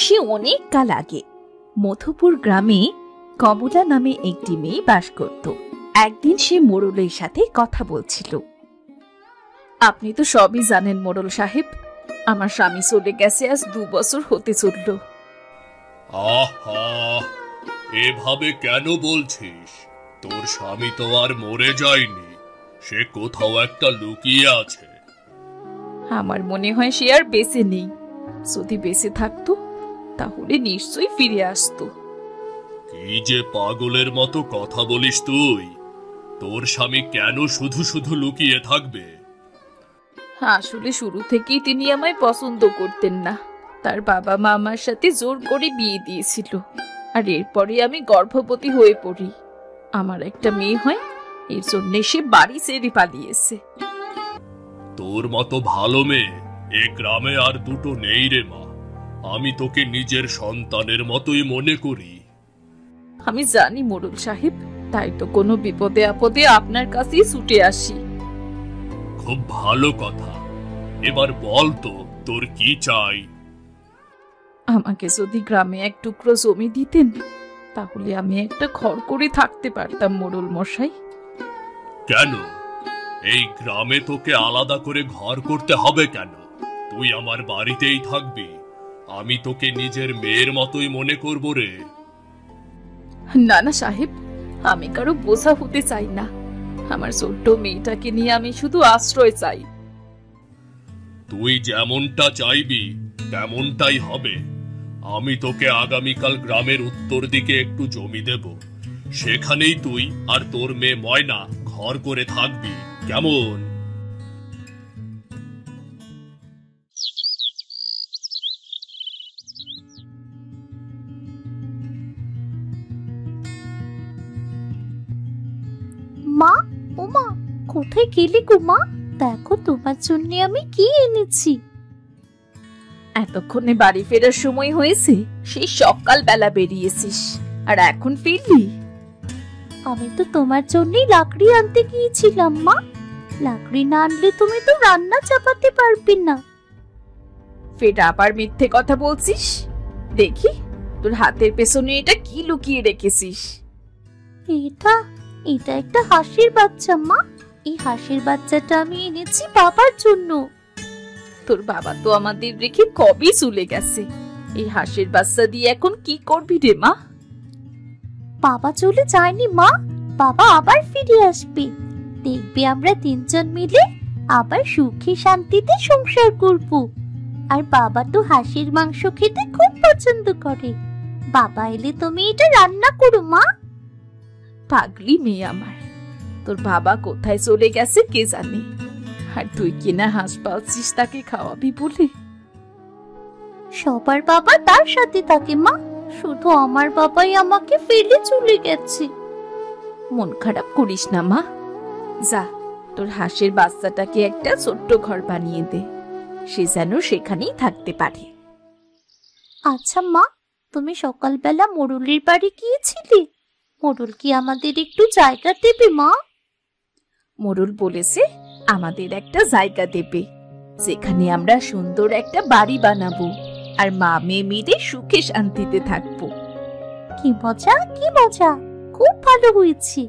সে অনেক কাল আগে মধুপুর গ্রামে কমলা নামে একটি মেয়ে বাস করত। একদিন সে মোড়লের সাথে কথা বলছিল। আপনি তো সবই জানেন মোড়ল সাহেব, আমার স্বামী চলে গেছে আজ 2 বছর হতে চলল। আহা, এভাবে কেন বলছিস? তোর স্বামী তো আর মরে যায়নি, সে কোথাও একটা লুকিয়ে আছে। আমার মনে হয় সে আর বেঁচে নেই। যদি বেঁচে থাকতো তাহলে নিশ্চয়ই ফিরে আসতো। কি যে পাগলের মতো কথা বলিস তুই! তোর স্বামী কেন শুধু শুধু লুকিয়ে থাকবে? আসলে শুরু থেকেই তিনি আমায় পছন্দ করতেন না। তার বাবা মা আমার সাথে জোর করে বিয়ে দিয়েছিল, আর এরপরে আমি গর্ভবতী হয়ে পড়ি। আমার একটা মেয়ে হয়, এর জন্য সে বাড়ি ছেড়ে পালিয়েছে। তোর মতো ভালো মেয়ে এ গ্রামে আর দুটো নেই রে মা। আমি তোকে নিজের সন্তানের মতোই মনে করি। আমি জানি মোড়ল সাহেব, তাই তো কোনো বিপদে আপদে আপনার কাছেই ছুটে আসি। খুব ভালো কথা। এবার বল তো তোর কি চাই? আমাকে যদি গ্রামে এক টুকরো জমি দিতেন তাহলে আমি একটা ঘর করে থাকতে পারতাম মোড়ল মশাই। কেন? এই গ্রামে তোকে আলাদা করে ঘর করতে হবে কেন? তুই আমার বাড়িতেই থাকবি। আমি তোকে নিজের মেয়ের মতোই মনে করব রে। না না সাহেব, আমি কারো বোঝা হতে চাই না। আমার ছোট্ট মেয়েটাকে নিয়ে আমি শুধু আশ্রয় চাই। তুই যেমনটা চাইবি তেমনটাই হবে। আমি তোকে আগামীকাল গ্রামের উত্তর দিকে একটু জমি দেব। সেখানেই তুই আর তোর মেয়ে ময়না ঘর করে থাকবি, কেমন? মা, ও মা, কোথায় গেলি গো মা? দেখো তোমার জন্য আমি কি এনেছি। এতক্ষণে বাড়ি ফেরার সময় হয়েছে? সেই সকাল বেলা বেরিয়েছিস আর এখন ফিরলি? আমি তো তোমার জন্যই লাকড়ি আনতে গিয়েছিলাম মা। লাকড়ি না আনলে তুমি তো রান্না চাপাতে পারবে না। ফের আবার মিথ্যে কথা বলছিস। দেখি তোর হাতের পেছনে এটা কি লুকিয়ে রেখেছিস। এটা এটা একটা হাঁসের বাচ্চা মা। এই হাঁসের বাচ্চাটা আমি এনেছি বাবার জন্য। তোর বাবা তো আমাদের রেখে কবে চলে গেছে। এই হাঁসের বাচ্চা দিয়ে এখন কি করবি রে মা? বাবা চলে যায়নি মা, বাবা আবার ফিরে আসবে। দেখবে আমরা 3 জন মিলে আবার সুখে শান্তিতে সংসার করব। আর বাবা তো হাঁসের মাংস খেতে খুব পছন্দ করে। বাবা এলে তুমি এটা রান্না করো মা। পাগলি মেয়ে আমার, তোর বাবা কোথায় চলে গেছে কে জানে। আর তুই কিনা হাঁস পালছিস তাকে খাওয়াবি বলে। সবার বাবা তার সাথে থাকে মা, শুধু আমার বাবাই আমাকে ফেলে চলে গেছে। মন খারাপ করিস না মা, যা তোর হাঁসের বাচ্চাটাকে একটা ছোট্ট ঘর বানিয়ে দে, সে যেন সেখানেই থাকতে পারে। আচ্ছা মা, তুমি সকালবেলা মোড়লের বাড়ি গিয়েছিলে? মোড়ল কি আমাদের একটু জায়গা দেবে মা? মোড়ল বলেছে আমাদের একটা জায়গা দেবে, যেখানে আমরা সুন্দর একটা বাড়ি বানাবো আর মা মেয়ে মিলে সুখে শান্তিতে থাকবো। কি মজা, কি মজা, খুব ভালো হয়েছে।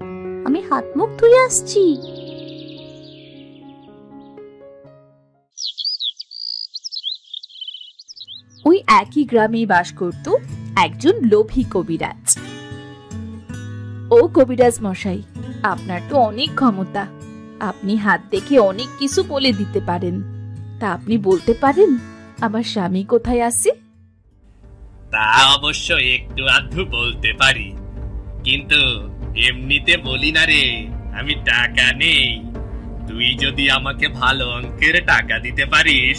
আমি হাত মুখ ধুয়ে আসছি। ওই একই গ্রামে বাস করত একজন লোভী কবিরাজ। ও কবিরাজ মশাই, আপনার তো অনেক ক্ষমতা। আপনি হাত দেখে অনেক কিছু বলে দিতে পারেন। তা আপনি বলতে পারেন আমার স্বামী কোথায় আছে? তা অবশ্য একটু আধটু বলতে পারি, কিন্তু এমনিতে বলি না রে। আমি টাকা নেই। তুই যদি আমাকে ভালো অঙ্কের টাকা দিতে পারিস,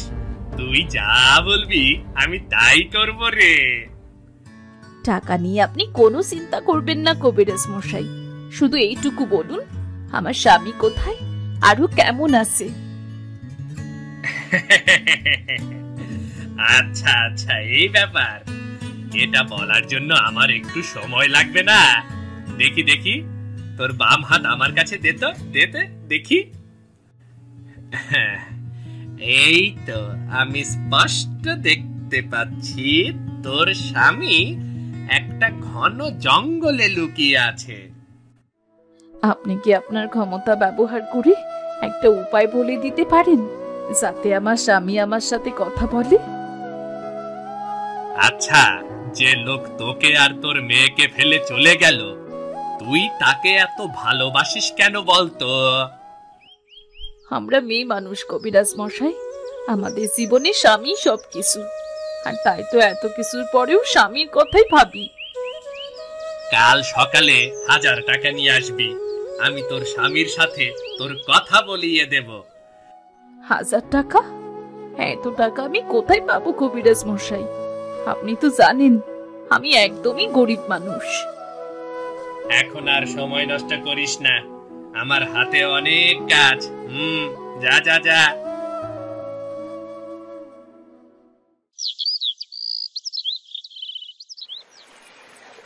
তুই যা বলবি আমি তাই করব রে। টাকা নিয়ে আপনি কোনো চিন্তা করবেন না কবিরাজ মশাই, শুধু এইটুকু বলুন আমার স্বামী কোথায় আরো কেমন আছে। আচ্ছা আচ্ছা, এই ব্যাপার। এটা বলার জন্য আমার একটু সময় লাগবে না? দেখি দেখি, তোর বাম হাত আমার কাছে দে তো, দে দেখি। এই তো, আমি স্পষ্ট দেখতে পাচ্ছি তোর স্বামী একটা ঘন জঙ্গলে লুকিয়ে আছে। আপনি কি আপনার ক্ষমতা ব্যবহার করে একটা উপায় বলে দিতে পারেন যাতে আমার স্বামী আমার সাথে কথা বলে? আচ্ছা, যে লোক তোকে আর তোর মেয়েকে ফেলে চলে গেল, তুই তাকে এত ভালোবাসিস কেন বলতো? আমরা মেয়ে মানুষ কবিরাজ মশাই, আমাদের জীবনে স্বামী সবকিছু, আর তাই তো এত কিছুর পরেও স্বামীর কথাই ভাবি। কাল সকালে 1000 টাকা নিয়ে আসবি, আমি তোর স্বামীর সাথে তোর কথা বলিয়ে দেব। 1000 টাকা? এত টাকা আমি কোথায় পাবো কবিরাজ মশাই? আপনি তো জানেন আমি একদমই গরিব মানুষ। এখন আর সময় নষ্ট করিস না, আমার হাতে অনেক কাজ। যা যা যা।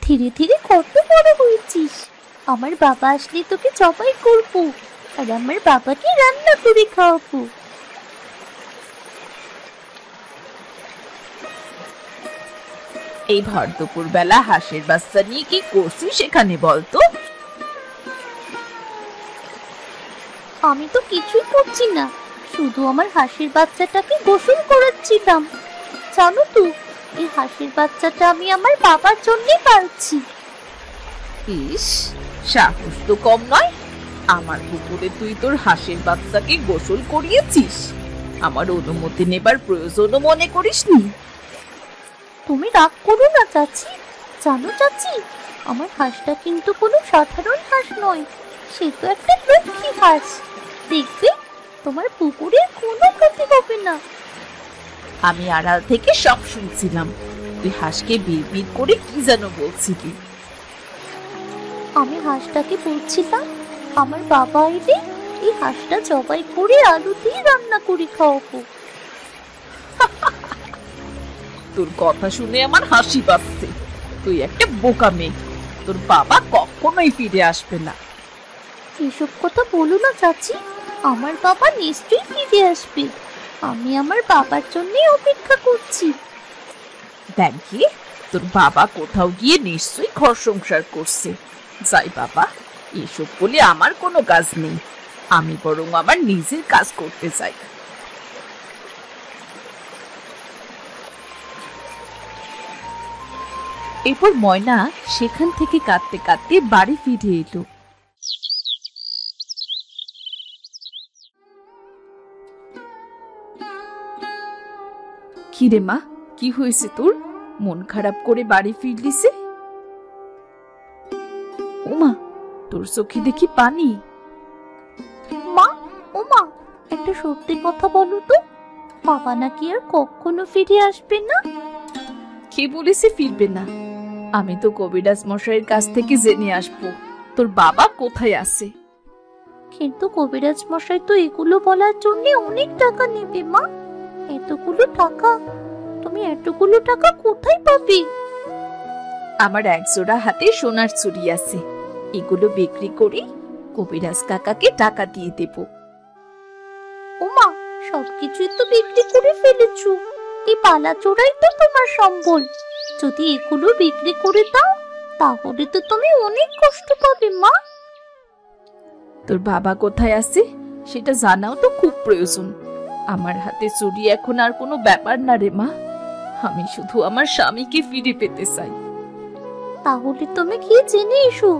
ধীরে ধীরে কত বড় হয়েছিস। আমার বাবা আসলে তোকে জবাই করবো, আর আমার বাবাকে রান্না করে খাওয়াবো। এই ভর দুপুর বেলা হাঁসের বাচ্চা নিয়ে কি করছিস সেখানে বলতো? আমি তো কিছুই করছি না, শুধু আমার হাঁসের বাচ্চাটাকে গোসল করাচ্ছিলাম। জানো তো, এই হাঁসের বাচ্চাটা আমি আমার বাবার জন্যই পালছি। ইস, সাহস তো কম নয়। আমার পুকুরে তুই তোর হাঁসের বাচ্চাকে গোসল করিয়েছিস? আমার অনুমতি নেবার প্রয়োজনও মনে করিসনি? তুমি রাগ করো না চাচি। জানো চাচি, আমার হাঁসটা কিন্তু কোনো সাধারণ হাঁস নয়, সে তো একটা লক্ষ্মী হাঁস। দেখবে, তোমার পুকুরের কোনো ক্ষতি হবে না। আমি আড়াল থেকে সব শুনছিলাম। তুই হাঁসকে বিড়বিড় করে কি যেন বলছিলি। আমি হাঁসটাকে বলছিলাম আমার বাবা এলে এই হাঁসটা জবাই করে আলু দিয়ে রান্না করে খাওয়াবো। তোর কথা শুনে আমার হাসি পাচ্ছে। তুই একটা বোকা মেয়ে, তোর বাবা কখনোই ফিরে আসবে না। এসব কথা বলো না চাচি, আমার বাবা নিশ্চয়ই ফিরে আসবে। আমি আমার বাবার জন্যই অপেক্ষা করছি। দেখি, তোর বাবা কোথাও গিয়ে নিশ্চয়ই ঘর সংসার করছে। যাই বাবা, এসব বলে আমার কোনো কাজ নেই। আমি বরং আমার নিজের কাজ করতে চাই। এরপর ময়না সেখান থেকে কাঁদতে কাঁদতে বাড়ি ফিরে এলো। কিরে মা, কি হয়েছে তোর? মন খারাপ করে বাড়ি ফিরলিছে? ওমা, তোর চোখে দেখি পানি। মা, ও মা, একটা সত্যি কথা বলো তো, বাবা নাকি আর কখনো ফিরে আসবে না? কে বলেছে ফিরবে না? আমি তো কবিরাজ মশাইয়ের কাছ থেকে জেনে আসবো তোর বাবা কোথায় আছে। কিন্তু কবিরাজ মশাই তো এগুলো বলার জন্য অনেক টাকা নেবে মা। এতগুলো টাকা, তুমি এতগুলো টাকা কোথায় পাবে? আমার একজোড়া হাতে সোনার চুড়ি আছে, এগুলো বিক্রি করে কবিরাজ কাকাকে টাকা দিয়ে দেব। ওমা, সবকিছুই তো বিক্রি করে ফেলেছো, এই পালা চোরাই তো তোমার সম্বল। যদি এগুলো বিক্রি করে দাও তাহলে তো তুমি অনেক কষ্ট পাবে মা। তোর বাবা কোথায় আছে সেটা জানাও তো খুব প্রয়োজন। আমার হাতে চুড়ি এখন আর কোনো ব্যাপার না রে মা, আমি শুধু আমার স্বামীকে ফিরে পেতে চাই। তাহলে তুমি কি জেনে এসো,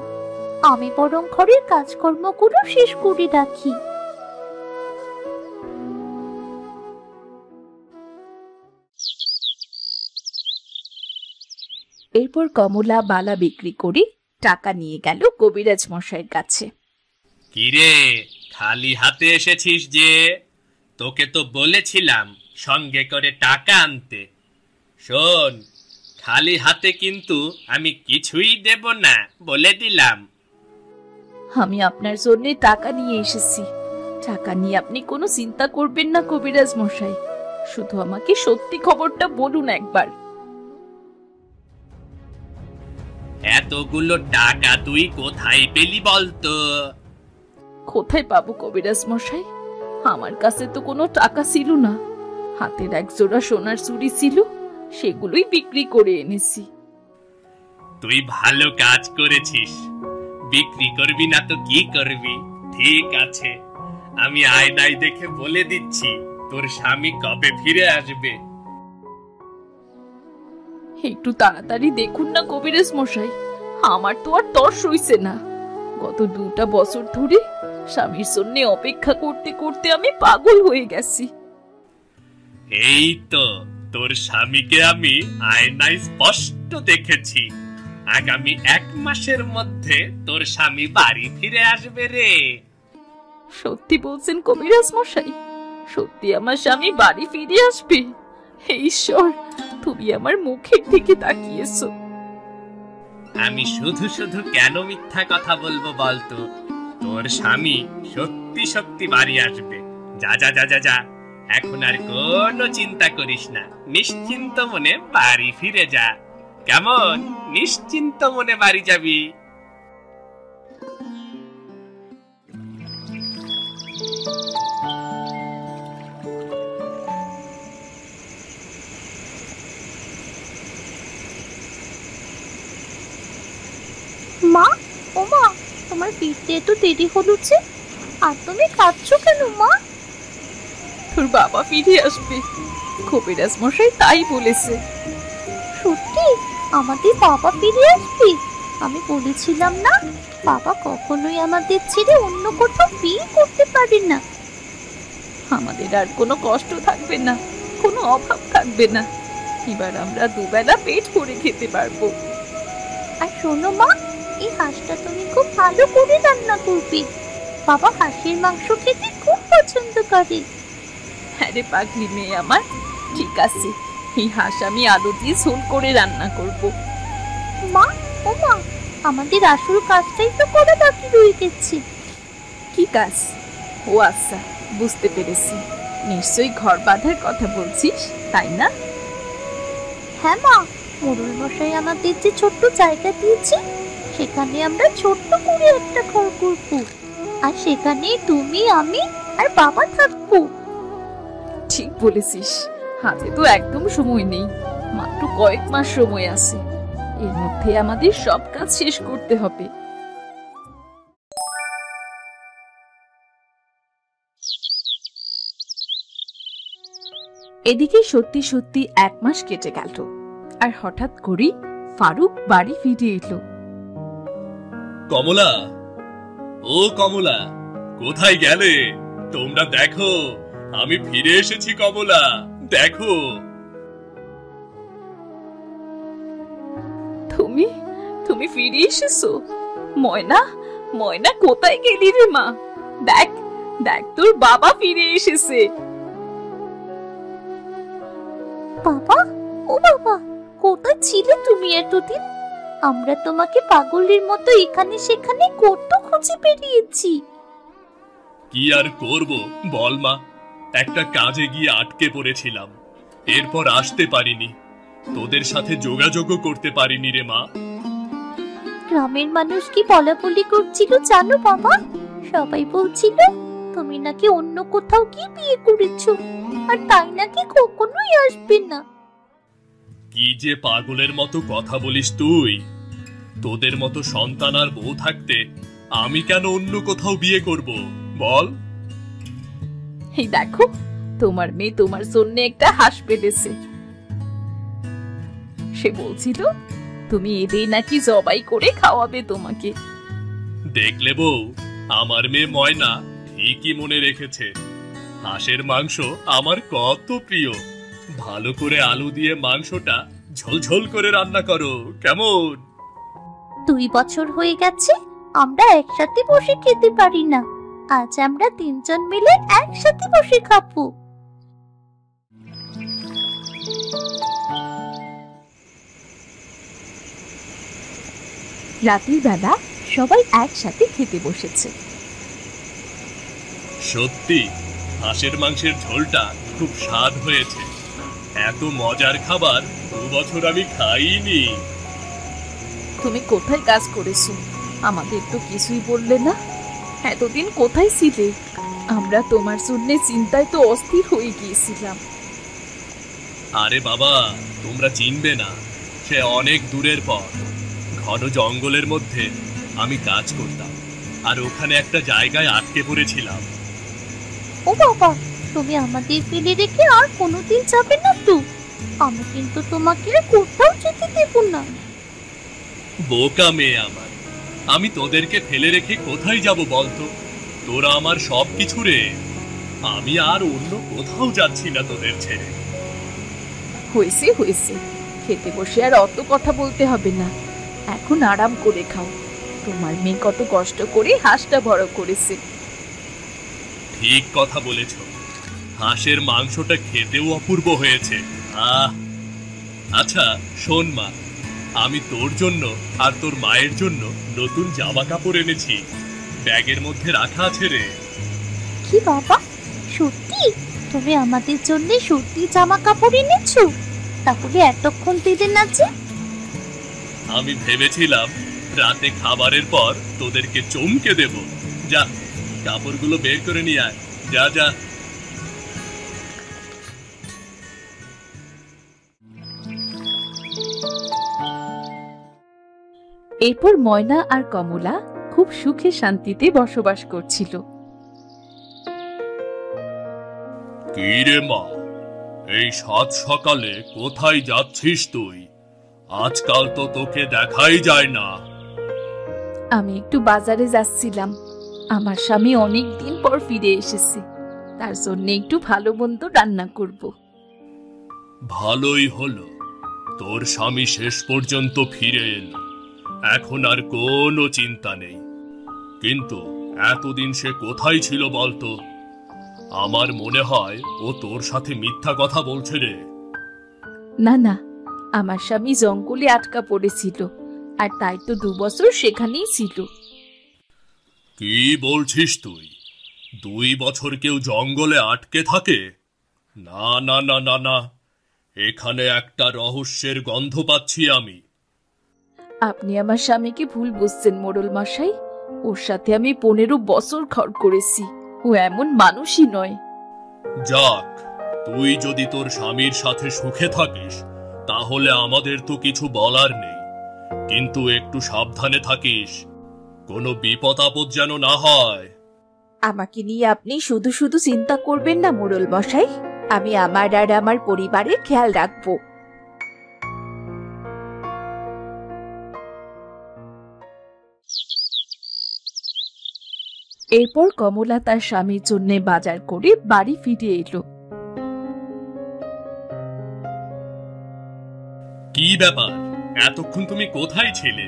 আমি বরং ঘরের কাজকর্মগুলো শেষ করে রাখি। এরপর কমলা বালা বিক্রি করে টাকা নিয়ে গেল কবিরাজ মশাইয়ের কাছে। কিরে, খালি হাতে এসেছিস যে? তোকে তো বলেছিলাম সঙ্গে করে টাকা আনতে। শোন, খালি হাতে কিন্তু আমি কিছুই দেব না, বলে দিলাম। আমি আপনার জন্য টাকা নিয়ে এসেছি। টাকা নিয়ে আপনি কোনো চিন্তা করবেন না কবিরাজ মশাই, শুধু আমাকে সত্যি খবরটা বলুন একবার। এতগুলো টাকা তুই কোথায় পেলি বলতো? কোথায় পাবো কবিরাজ মশাই? আমার কাছে তো কোনো টাকা ছিল না। হাতের এক জোড়া সোনার চুড়ি ছিল, সেগুলোই বিক্রি করে এনেছি। তুই ভালো কাজ করেছিস। বিক্রি করবি না তো কি করবি? ঠিক আছে, আমি আয়নায় দেখে বলে দিচ্ছি তোর স্বামী কবে ফিরে আসবে। একটু তাড়াতাড়ি দেখুন না কবিরাজ মশাই, আমার তো আর তর সইছে না। গত 2টা বছর ধরে স্বামীর জন্য অপেক্ষা করতে করতে আমি পাগল হয়ে গেছি। এই তো তোর স্বামীকে আমি আয়নায় স্পষ্ট দেখেছি। আগামী 1 মাসের মধ্যে তোর স্বামী বাড়ি ফিরে আসবে রে। সত্যি বলছেন কবিরাজ মশাই? সত্যি আমার স্বামী বাড়ি ফিরে আসবে? হে ঈশ্বর, তুমি আমার মুখের দিকে তাকিয়েছো। আমি শুধু শুধু কেন মিথ্যা কথা বলবো বলতো? তোর স্বামী সত্যি সত্যি বাড়ি আসবে। যা যা যা যা যা, এখন আর কোনো চিন্তা করিস না, নিশ্চিন্ত মনে বাড়ি ফিরে যা। কেমন? নিশ্চিন্ত মনে বাড়ি যাবি। মা, ও মা, তোমার ফিরতে এত দেরি হলো যে, আর তুমি কাঁদছো কেন মা? তোর বাবা ফিরে আসবে, কবিরাজ মশাই তাই বলেছে। সত্যি আমাদের বাবা ফিরে আসবে? আমি বলেছিলাম না, বাবা কখনোই আমাদের ছেড়ে অন্য কোথাও বিয়ে করতে পারে না। আমাদের আর কোনো কষ্ট থাকবে না, কোনো অভাব থাকবে না। এবার আমরা দুবেলা পেট ভরে খেতে পারবো। আর শোনো মা, এই হাঁসটা তুমি খুব ভালো করে রান্না করবে। বাবা হাঁসের মাংস খেতে খুব পছন্দ করে। হ্যাঁ রে পাগলি মেয়ে আমার, ঠিক আছে, এই হাঁস আমি আলু দিয়ে ঝোল করে রান্না করব। মা, ও মা, আমাদের আসল কাজটাই তো করা বাকি রয়ে গেছে। কি কাজ? ও আচ্ছা, বুঝতে পেরেছি, নিশ্চয়ই ঘর বাঁধার কথা বলছিস, তাই না? হ্যাঁ মা, মোড়ল মশাই আমাদের যে ছোট্ট জায়গা দিয়েছে, সেখানে আমরা ছোট্ট করে একটা ঘর করব, আর সেখানে তুমি, আমি আর বাবা থাকবো। ঠিক বলেছিস, হাতে তো একদম সময় নেই, মাত্র কয়েক মাস সময় আছে। এর মধ্যে আমাদের সব কাজ শেষ করতে হবে। এদিকে সত্যি সত্যি 1 মাস কেটে গেল, আর হঠাৎ করেই ফারুক বাড়ি ফিরে এলো। কমলা, ও কমলা, কোথায় গেলে? তোমরা দেখো, আমি ফিরে এসেছি। কমলা, দেখো। তুমি তুমি ফিরে এসেছো? ময়না, ময়না কোথায় গেলি রে মা? দেখ দেখ, তোর বাবা ফিরে এসেছে। বাবা, ও বাবা, কোথায় ছিলে তুমি এতদিন? আমরা তোমাকে পাগলের মতো এখানে সেখানে কত খুঁজে বেরিয়েছি। কি আর করব বল মা, একটা কাজে গিয়ে আটকে পড়েছিলাম, এরপর আসতে পারিনি। তোদের সাথে যোগাযোগও করতে পারিনি রে মা। গ্রামের মানুষ কি বলাবলি করছিল জানো বাবা? সবাই বলছিল তুমি নাকি অন্য কোথাও গিয়ে বিয়ে করেছো, আর তাই নাকি কখনোই আসবে না। কি যে পাগলের মতো কথা বলিস তুই! তোদের মতো সন্তান আর বউ থাকতে আমি কেন অন্য কোথাও বিয়ে করব বল? এই দেখো, তোমার মেয়ে তোমার জন্য একটা হাঁস পেলেছে। সে বলছিল তুমি এদের নাকি জবাই করে খাওয়াবে তোমাকে। দেখলে বউ, আমার মেয়ে ময়না ঠিকই মনে রেখেছে। হাঁসের মাংস আমার কত প্রিয়। ভালো করে আলু দিয়ে মাংসটা ঝোলঝোল করে রান্না করো, কেমন? 2 বছর হয়ে গেছে আমরা একসাথে বসে খেতে পারি না, আজ আমরা 3 জন মিলে একসাথে বসে খাবো। রাতের বেলা সবাই একসাথে খেতে বসেছে। সত্যি হাঁসের মাংসের ঝোলটা খুব স্বাদ হয়েছে। এত মজার খাবার 2 বছর আমি খাইনি। তুমি কোথায় কাজ করেছো? আমাদের তো কিছুই বললে না। এতদিন কোথায় ছিলে? আমরা তোমার জন্য চিন্তায় তো অস্থির হয়ে গিয়েছিলাম। আরে বাবা, তোমরা চিনবে না, সে অনেক দূরের পথ। ঘন জঙ্গলের মধ্যে আমি কাজ করতাম, আর ওখানে একটা জায়গায় আটকে পড়েছিলাম। ও বাবা, তুমি আমাদের ফেলে রেখে আর কোনোদিন যাবে না তো? আমি কিন্তু তোমাকে আর কোথাও যেতে দেব না। বোকা মেয়ে আমার, আমি তোদেরকে ফেলে রেখে কোথায় যাব বলতো? তোরা আমার সব কিছু রে। আমি আর অন্য কোথাও যাচ্ছি না তোদের ছেড়ে। হয়েছে হয়েছে, খেতে বসে আর অত কথা বলতে হবে না। এখন আরাম করে খাও। তোমার মেয়ে কত কষ্ট করে হাঁসটা বড় করেছে। ঠিক কথা বলেছ, হাঁসের মাংসটা খেতেও অপূর্ব হয়েছে। আহ, আচ্ছা শোন মা, আমি তোর জন্য আর তোর মায়ের জন্য নতুন জামা কাপড় এনেছি, ব্যাগের মধ্যে রাখা আছে রে। কি বাবা, সত্যি? তুমি আমাদের জন্য সত্যি জামা কাপড় এনেছো? তাহলে এতক্ষণ দিলে না যে? আমি ভেবেছিলাম রাতে খাবারের পর তোদেরকে চমকে দেব। যা, কাপড়গুলো বের করে নিয়ে আয়, যা যা। এরপর ময়না আর কমলা খুব সুখে শান্তিতে বসবাস করছিল। কি রে মা, এই সাত সকালে কোথায় যাচ্ছিস তুই? আজকাল তো তোকে দেখাই যায় না। আমি একটু বাজারে যাচ্ছিলাম। আমার স্বামী অনেক দিন পর ফিরে এসেছে, তার জন্য একটু ভালো মন্দ রান্না করব। ভালোই হলো, তোর স্বামী শেষ পর্যন্ত ফিরে এলো। এখন আর কোনো চিন্তা নেই। কিন্তু এতদিন সে কোথায় ছিল বলতো? আমার মনে হয় ও তোর সাথে মিথ্যা কথা বলছে রে। না না, আমার স্বামী জঙ্গলে আটকা পড়েছিল, আর তাই তো 2 বছর সেখানেই ছিল। কি বলছিস তুই? 2 বছর কেউ জঙ্গলে আটকে থাকে? না না না না না, এখানে একটা রহস্যের গন্ধ পাচ্ছি আমি। আপনি আমার স্বামীকে ভুল বুঝছেন মোড়ল মশাই। ওর সাথে আমি 15 বছর ঘর করেছি। ও এমন মানুষই নয়। যাক, তুই যদি তোর স্বামীর সাথে সুখে থাকিস তাহলে আমাদের তো কিছু বলার নেই, কিন্তু একটু সাবধানে থাকিস, কোনো বিপদ আপদ যেন না হয়। আমাকে নিয়ে আপনি শুধু শুধু চিন্তা করবেন না মোড়ল মশাই। আমি আমার আর আমার পরিবারের খেয়াল রাখবো। এরপর কমলা তার স্বামীর জন্য বাজার করে বাড়ি ফিরে এলো। কি ব্যাপার, এতক্ষণ তুমি কোথায় ছিলে?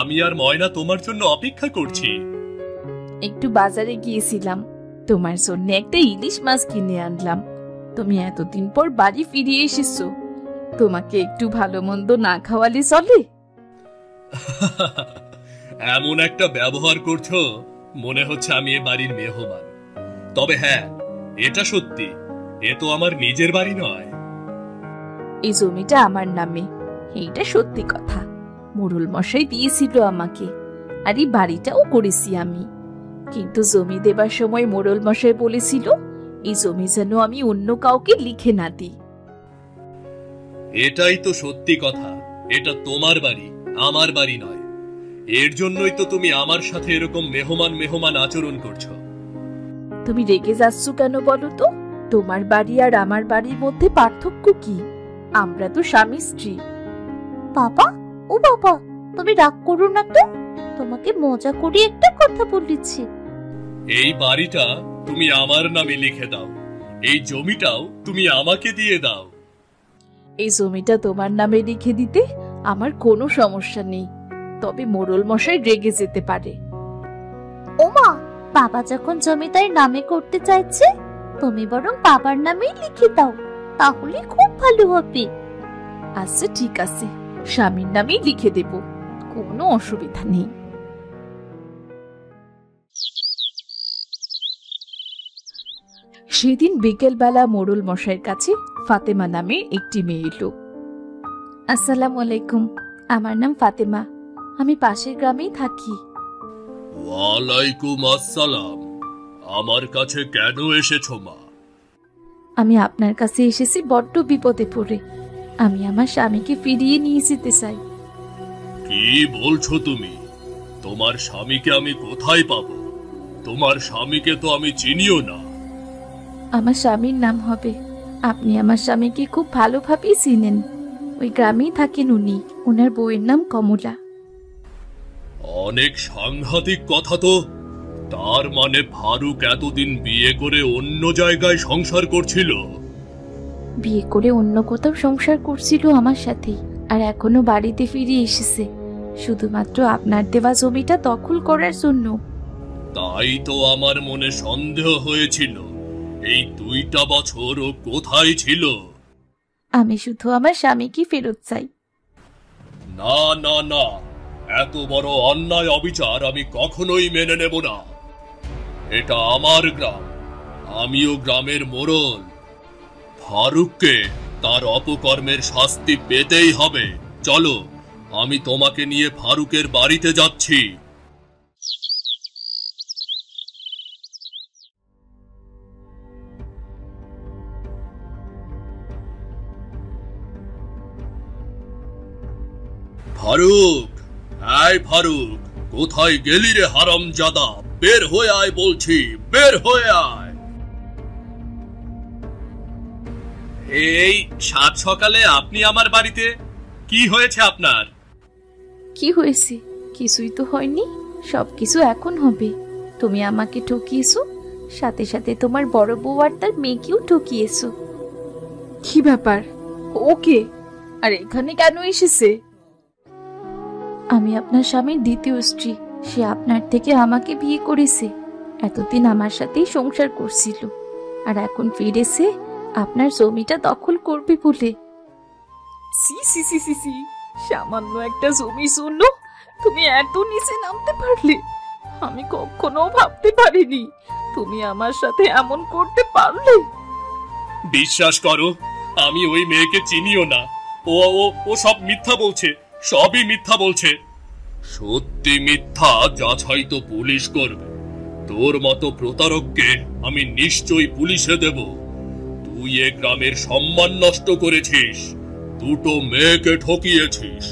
আমি আর ময়না তোমার জন্য অপেক্ষা করছি। একটু বাজারে গিয়েছিলাম, তোমার জন্য একটা ইলিশ মাছ কিনে আনলাম। তুমি এতদিন পর বাড়ি ফিরে এসেছো, তোমাকে একটু ভালো মন্দ না খাওয়ালে চলে? এমন একটা ব্যবহার করছো, মনে হচ্ছে আমি এ বাড়ির মেহমান। তবে হ্যাঁ, এটা সত্যি, এ তো আমার নিজের বাড়ি নয়। এই জমিটা আমার নামে, এইটা সত্যি কথা। মোড়ল মশাই দিয়েছিল আমাকে, আর এই বাড়িটাও করেছি আমি। কিন্তু জমি দেবার সময় মোড়ল মশাই বলেছিল এই জমি যেন আমি অন্য কাউকে লিখে না দিই। এটাই তো সত্যি কথা, এটা তোমার বাড়ি, আমার বাড়ি নয়। এর জন্যই তো তুমি আমার সাথে এরকম মেহমান মেহমান আচরণ করছো। তুমি রেগে যাচ্ছ কেন বলো তো? তোমার বাড়ি আর আমার বাড়ির মধ্যে পার্থক্য কি? আমরা তো স্বামী স্ত্রী। বাবা, ও বাবা, তুমি রাগ করো না তো। তোমাকে মজা করে একটা কথা বলেছি। এই বাড়িটা তুমি আমার নামে লিখে দাও, এই জমিটাও তুমি আমাকে দিয়ে দাও। এই জমিটা তোমার নামে লিখে দিতে আমার কোনো সমস্যা নেই, তবে মোড়ল মশাই রেগে যেতে পারে। ওমা, বাবা যখন জমি তার নামে করতে চাইছে, তুমি বরং বাবার নামেই লিখে দাও, তাহলে খুব ভালো হবে। আচ্ছা ঠিক আছে, স্বামীর নামেই লিখে দেব, কোনো অসুবিধা নেই। সেদিন বিকেলবেলা মোড়ল মশাইয়ের কাছে ফাতেমা নামে একটি মেয়ে এলো। আসসালামু আলাইকুম, আমার নাম ফাতেমা, আমি পাশের গ্রামেই থাকি। ওয়ালাইকুম আসসালাম, আমার কাছে কেন এসেছো মা? আমি আপনার কাছে এসেছি বড্ড বিপদে পড়ে। আমি আমার স্বামীকে ফিরিয়ে নিয়ে যেতে চাই। কি বলছো তুমি? তোমার স্বামীকে আমি কোথায় পাবো? তোমার স্বামীকে তো আমি চিনিও না। আমার স্বামীর নাম হবে, আপনি আমার স্বামীকে খুব ভালোভাবেই চিনেন। ওই গ্রামেই থাকেন উনি। ওনার বউয়ের নাম কমলা। অনেক সাংঘাতিক কথা তো। তার মানে ফারুক এতদিন বিয়ে করে অন্য জায়গায় সংসার করছিল? বিয়ে করে অন্য কোথাও সংসার করছিল আমার সাথে, আর এখনো বাড়িতে ফিরে এসেছে শুধুমাত্র আপনার দেওয়া জমিটা দখল করার জন্য। তাই তো আমার মনে সন্দেহ হয়েছিল, এই 2টা বছর ও কোথায় ছিল। আমি শুধু আমার স্বামীকে ফেরত চাই। না না না, এত বড় অন্যায় অবিচার আমি কখনোই মেনে নেব না। এটা আমার গ্রাম, আমিও গ্রামের মোড়ল। ফারুককে তার অপকর্মের শাস্তি পেতেই হবে। চলো, আমি তোমাকে নিয়ে ফারুকের বাড়িতে যাচ্ছি। ফারুক, আয় ফারুক, কোথায় গেলি রে হারামজাদা? বের হয়ে আয় বলছি, বের হয়ে আয়। এই সাত সকালে আপনি আমার বাড়িতে? কি হয়েছে আপনার? কি হয়েছে? কিছুই তো হয়নি, সবকিছু এখন হবে। তুমি আমাকে ঠকিয়েছো, সাথে সাথে তোমার বড় বউ আর তার মেয়েকেও ঠকিয়েছো। কি ব্যাপার? ওকে আর এখানে কেন এসেছে? আমি আপনার স্বামীর দ্বিতীয় স্ত্রী। সে আপনার থেকে আমাকে বিয়ে করেছে, এতদিন আমার সাথেই সংসার করছিল, আর এখন ফিরেছে আপনার জমিটা দখল করবে বলে। সি সি সি সি সি, সামান্য একটা জমির জন্য তুমি এত নিচে নামতে পারলে? আমি কখনো ভাবতে পারিনি তুমি আমার সাথে এমন করতে পারলে। বিশ্বাস করো, আমি ওই মেয়েকে চিনিও না। ও ও ও সব মিথ্যা বলছে, সবই মিথ্যা বলছে। সত্যি মিথ্যা যাচাই তো পুলিশ করবে। তোর মতো প্রতারককে আমি নিশ্চয়ই পুলিশে দেব। তুই এ গ্রামের সম্মান নষ্ট করেছিস, 2টো মেয়েকে ঠকিয়েছিস।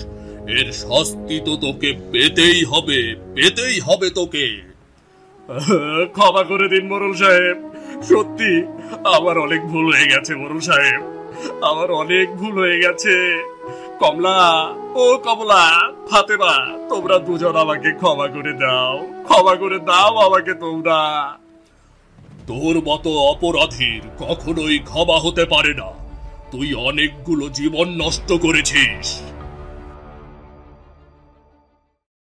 এর শাস্তি তো তোকে পেতেই হবে, পেতেই হবে তোকে। ক্ষমা করে দিন মোড়ল সাহেব, সত্যি আমার অনেক ভুল হয়ে গেছে মোড়ল সাহেব, আমার অনেক ভুল হয়ে গেছে। কমলা, ও কমলা, ফাতেমা, তোমরা দুজন আমাকে ক্ষমা করে দাও, ক্ষমা করে দাও আমাকে তোমরা। তোর মতো অপরাধীর কখনোই ক্ষমা হতে পারে না। তুই অনেকগুলো জীবন নষ্ট করেছিস।